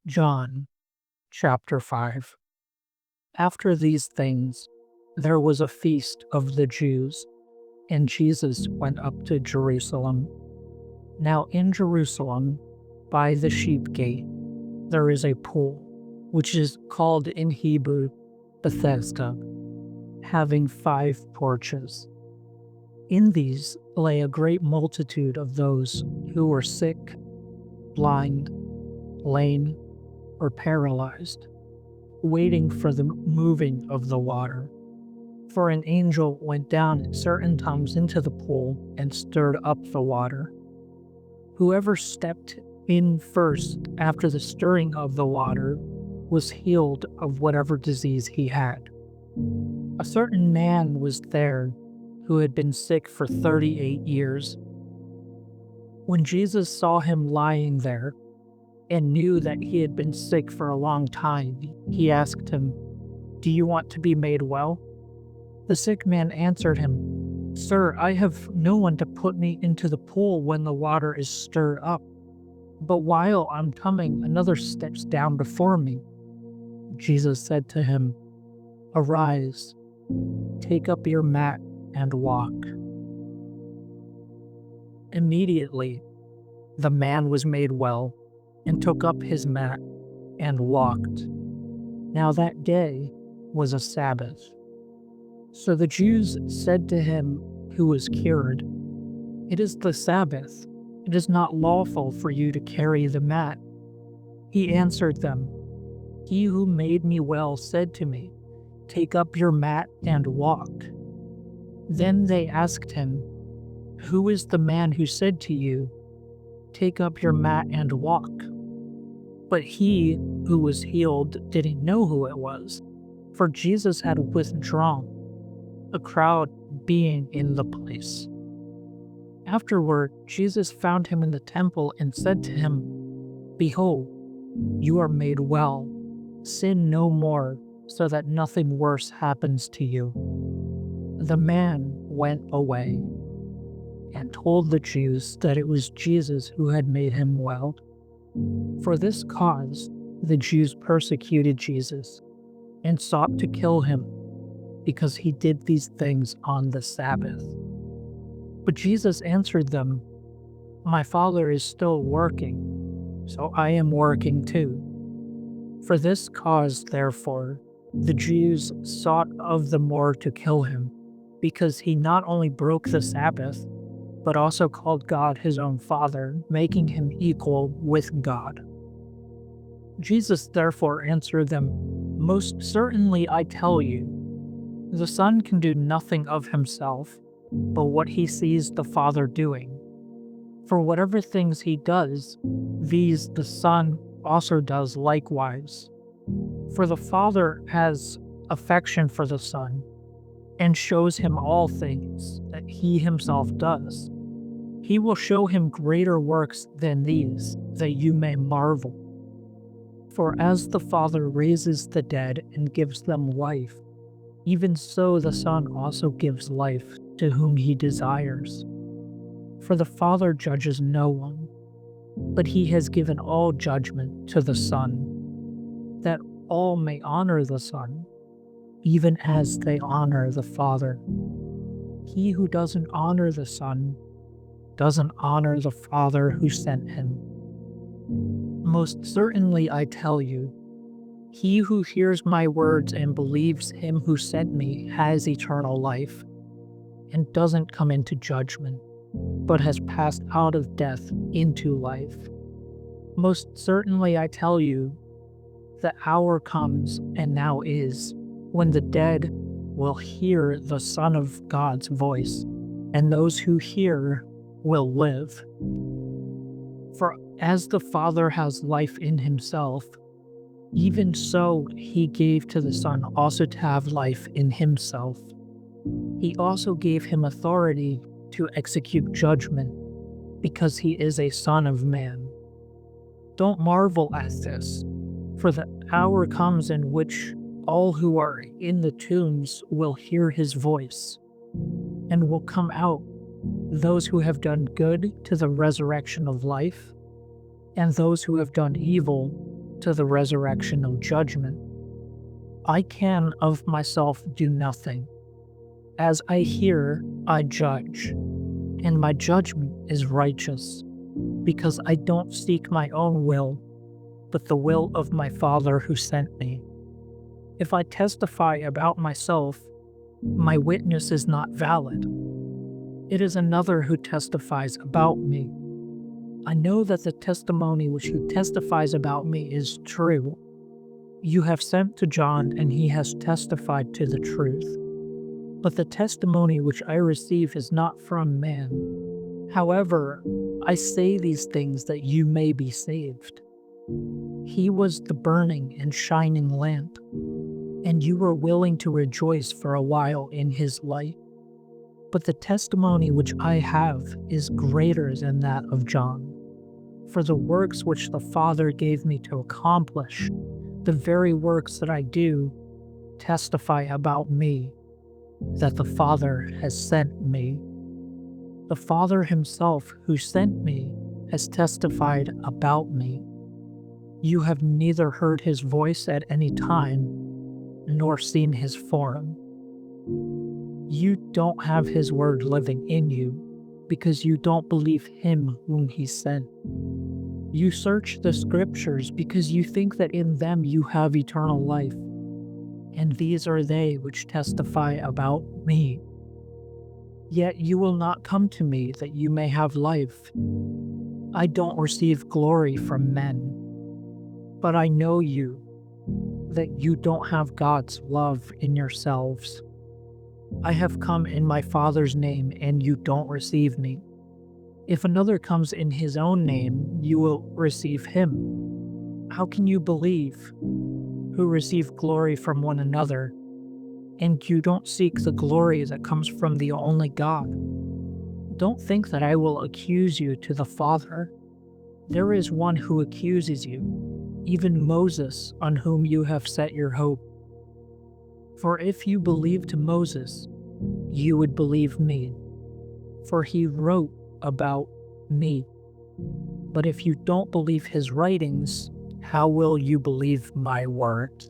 John chapter 5. After these things, there was a feast of the Jews, and Jesus went up to Jerusalem. Now in Jerusalem, by the sheep gate, there is a pool, which is called in Hebrew Bethesda, having 5 porches. In these lay a great multitude of those who were sick, blind, lame, or paralyzed, waiting for the moving of the water. For an angel went down at certain times into the pool and stirred up the water. Whoever stepped in first after the stirring of the water was healed of whatever disease he had. A certain man was there who had been sick for 38 years. When Jesus saw him lying there, and knew that he had been sick for a long time, he asked him, "Do you want to be made well?" The sick man answered him, "Sir, I have no one to put me into the pool when the water is stirred up. But while I'm coming, another steps down before me." Jesus said to him, "Arise, take up your mat and walk." Immediately, the man was made well and took up his mat and walked. Now that day was a Sabbath. So the Jews said to him who was cured, "It is the Sabbath. It is not lawful for you to carry the mat." He answered them, "He who made me well said to me, 'Take up your mat and walk.'" Then they asked him, "Who is the man who said to you, 'Take up your mat and walk'?" But he who was healed didn't know who it was, for Jesus had withdrawn, a crowd being in the place. Afterward, Jesus found him in the temple and said to him, "Behold, you are made well. Sin no more, so that nothing worse happens to you." The man went away and told the Jews that it was Jesus who had made him well. For this cause, the Jews persecuted Jesus and sought to kill him because he did these things on the Sabbath. But Jesus answered them, "My Father is still working, so I am working too." For this cause, therefore, the Jews sought of the more to kill him, because he not only broke the Sabbath, but also called God his own Father, making him equal with God. Jesus therefore answered them, "Most certainly I tell you, the Son can do nothing of himself, but what he sees the Father doing. For whatever things he does, these the Son also does likewise. For the Father has affection for the Son, and shows him all things that he himself does. He will show him greater works than these, that you may marvel. For as the Father raises the dead and gives them life, even so the Son also gives life to whom he desires. For the Father judges no one, but he has given all judgment to the Son, that all may honor the Son, even as they honor the Father. He who doesn't honor the Son doesn't honor the Father who sent him. Most certainly I tell you, he who hears my words and believes him who sent me has eternal life, and doesn't come into judgment, but has passed out of death into life. Most certainly I tell you, the hour comes, and now is, when the dead will hear the Son of God's voice, and those who hear will live. For as the Father has life in himself, even so he gave to the Son also to have life in himself. He also gave him authority to execute judgment, because he is a Son of Man. Don't marvel at this, for the hour comes in which all who are in the tombs will hear his voice, and will come out, those who have done good to the resurrection of life, and those who have done evil to the resurrection of judgment. I can of myself do nothing. As I hear, I judge, and my judgment is righteous, because I don't seek my own will, but the will of my Father who sent me. If I testify about myself, my witness is not valid. It is another who testifies about me. I know that the testimony which he testifies about me is true. You have sent to John, and he has testified to the truth. But the testimony which I receive is not from man. However, I say these things that you may be saved. He was the burning and shining lamp, and you were willing to rejoice for a while in his light. But the testimony which I have is greater than that of John. For the works which the Father gave me to accomplish, the very works that I do, testify about me, that the Father has sent me. The Father himself who sent me has testified about me. You have neither heard his voice at any time, nor seen his form. You don't have his word living in you, because you don't believe him whom he sent. You search the scriptures because you think that in them you have eternal life, and these are they which testify about me. Yet you will not come to me that you may have life. I don't receive glory from men, but I know you, that you don't have God's love in yourselves. I have come in my Father's name, and you don't receive me. If another comes in his own name, you will receive him. How can you believe, who receive glory from one another, and you don't seek the glory that comes from the only God? Don't think that I will accuse you to the Father. There is one who accuses you, even Moses, on whom you have set your hope. For if you believed Moses, you would believe me, for he wrote about me. But if you don't believe his writings, how will you believe my word?